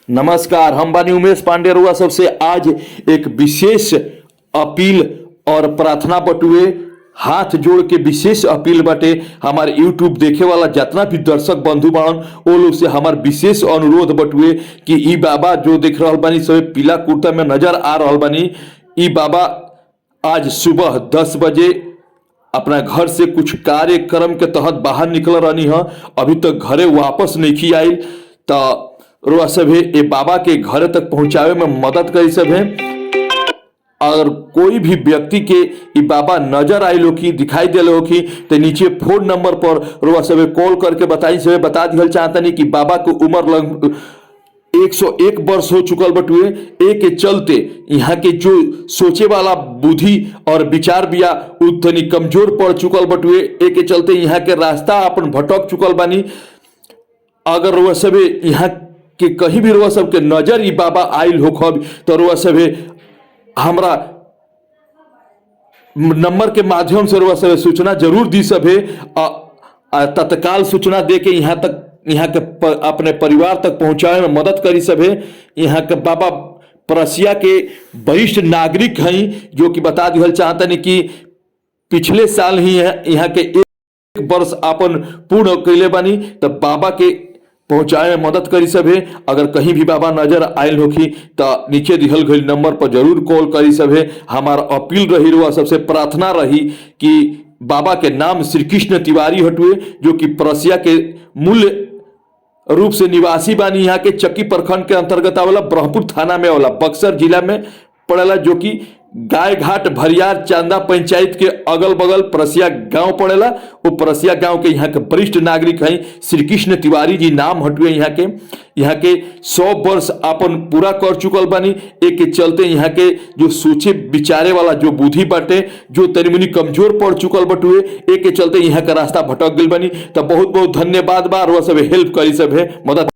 नमस्कार, हम बानी उमेश पांडे रुआ सबसे आज एक विशेष अपील और प्रार्थना बटुए हाथ जोड़ के विशेष अपील बाटे। हमारे यूट्यूब देखे वाला जितना भी दर्शक बंधु बाड़न वो लोग से हमार विशेष अनुरोध बटुए कि ई बाबा जो देख रहा बानी सब पीला कुर्ता में नजर आ रहा बानी, ई बाबा आज सुबह 10 बजे अपना घर से कुछ कार्यक्रम के तहत बाहर निकल रही है, अभी तक घरे वापस नहीं आई। तो रुआ सभे ए बाबा के घर तक पहुंचावे में मदद करी सभे। अगर कोई भी व्यक्ति के ई बाबा नजर आये लो की दिखाई दे लो की तो नीचे फोन नंबर पर रुआ सभे कॉल करके बताई सभे बता दिया चाहता नहीं कि बाबा को उम्र लगभग 101 वर्ष हो चुकल बटुए। ए के चलते यहाँ के जो सोचे वाला बुद्धि और विचार बिया उतनी कमजोर पड़ चुकल बटुए। ए के चलते यहाँ के रास्ता अपन भटक चुकल बानी। अगर वह सभे यहाँ के कहीं भी रुआ सब के नजर ई बाबा आयल होखब तो रुआ सभे हमरा नंबर के माध्यम से रुआ सभे सूचना जरूर दी सभे। तत्काल सूचना दे के यहाँ के अपने परिवार तक पहुंचाए में मदद करी सभे। यहाँ के बाबा परसिया के वरिष्ठ नागरिक हैं जो कि बता दिहल चाहता नहीं कि पिछले साल ही यहाँ के 1 वर्ष अपन पूर्ण कैले बानी, तो बाबा के पहुंचाए में मदद करी सभे। अगर कहीं भी बाबा नजर आयल होखी तो नीचे दिहल गई नंबर पर जरूर कॉल करी सभे। हमार अपील रही रुआ सबसे प्रार्थना रही कि बाबा के नाम श्री कृष्ण तिवारी हटुए जो कि परसिया के मूल रूप से निवासी बानी, यहाँ के चक्की प्रखंड के अंतर्गत आवेला, ब्रह्मपुर थाना में वाला, बक्सर जिला में पड़ेला, जो कि गाय घाट भरियार चांदा पंचायत के अगल बगल परसिया गांव पड़ेला। वो परसिया गांव के यहाँ के वरिष्ठ नागरिक हैं श्री कृष्ण तिवारी जी नाम हटुए। यहाँ के 100 वर्ष अपन पूरा कर चुकल बानी। एक के चलते यहाँ के जो सोचे विचारे वाला जो बुद्धि बाटे जो तनिमुनी कमजोर पड़ चुकल बटुए, एक के चलते यहाँ का रास्ता भटक गई बानी। तो बहुत बहुत धन्यवाद बा, रुआ सब हेल्प करी सब है मदद।